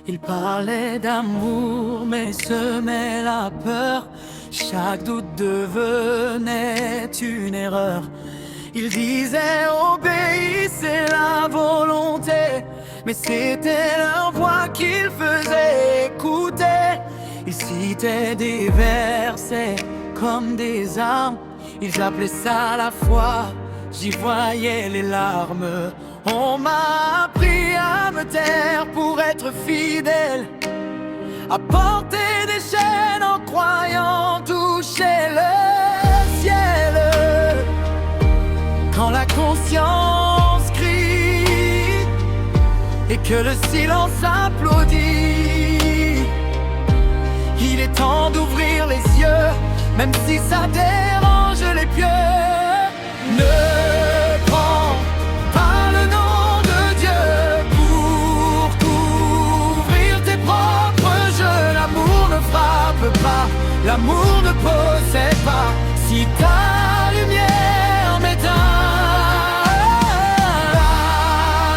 Il parlait d'amour mais semait la peur. Chaque doute devenait une erreur. Il disait obéissez la volonté, mais c'était leur voix qu'il faisait écouter. Ils citaient des versets comme des armes. Ils appelaient ça la foi, j'y voyais les larmes. On m'a appris à me taire pour être fidèle, à porter des chaînes en croyant toucher le ciel. Quand la conscience crie et que le silence applaudit, il est temps d'ouvrir les yeux, même si ça dérange les pieux. Ne prends pas le nom de Dieu pour t'ouvrir tes propres jeux. L'amour ne frappe pas, l'amour ne possède pas. Si ta lumière m'éteint,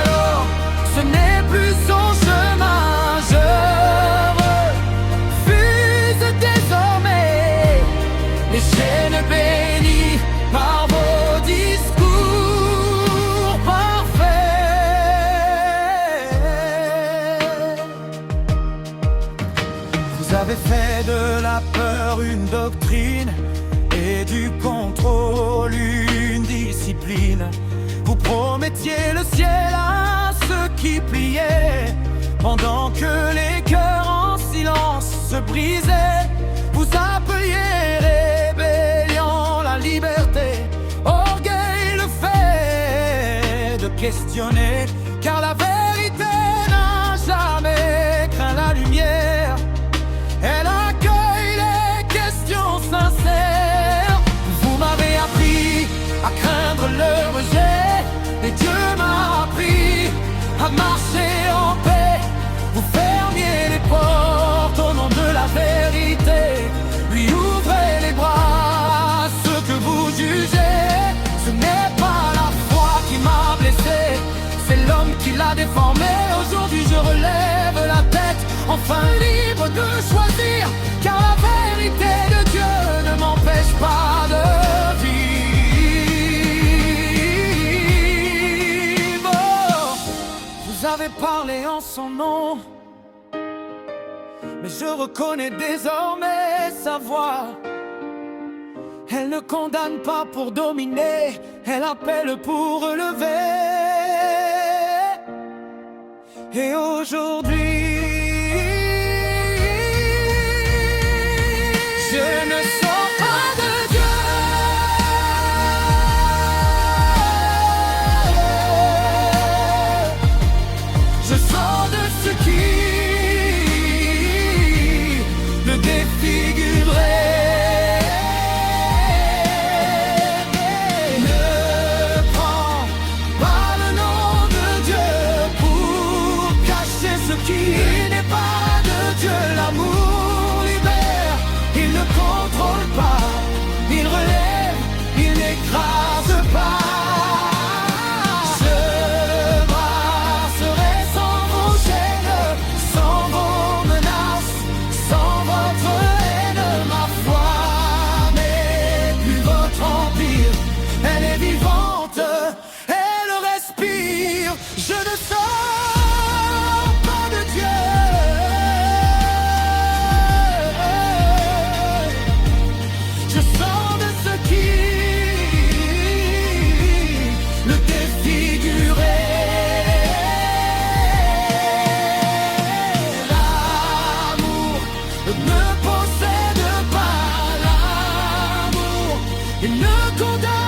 alors ce n'est plus son chemin. Je refuse désormais les chaînes bénies par vos discours parfaits. Vous avez fait de la peur une doctrine et du contrôle une discipline. Vous promettiez le ciel à ceux qui pliaient, pendant que les cœurs en silence se brisaient. Vous appeliez rébellion la liberté, orgueil le fait de questionner, car la vérité n'a jamais craint la lumière. Elle accueille les questions sincères. Vous m'avez appris à craindre le rejet, et Dieu m'a appris à marcher en paix. Vous fermiez les portes au nom de la vérité, lui ouvrez les bras à ceux que vous jugez. Ce n'est pas la foi qui m'a blessé, c'est l'homme qui l'a déformé. Aujourd'hui je relève la tête, enfin libre de choisir, car la vérité de Dieu ne m'empêche pas de vivre. Vous avez parlé en son nom, mais je reconnais désormais sa voix. Elle ne condamne pas pour dominer, elle appelle pour relever. Et aujourd'hui, je ne sors pas de Dieu. Je sors de ce qui le défigurait. Ne prends pas le nom de Dieu pour cacher ce qui n'est pas de Dieu. L'amour libère, il ne contrôle pas, il relève, il n'écrase pas. Je brasserai sans vos chaînes, sans vos menaces, sans votre haine. Ma foi n'est plus votre empire, elle est vivante, elle respire. Je ne sors pas de Dieu. Je sors de ce qui le défigurait. L'amour ne possède pas, l'amour il ne condamne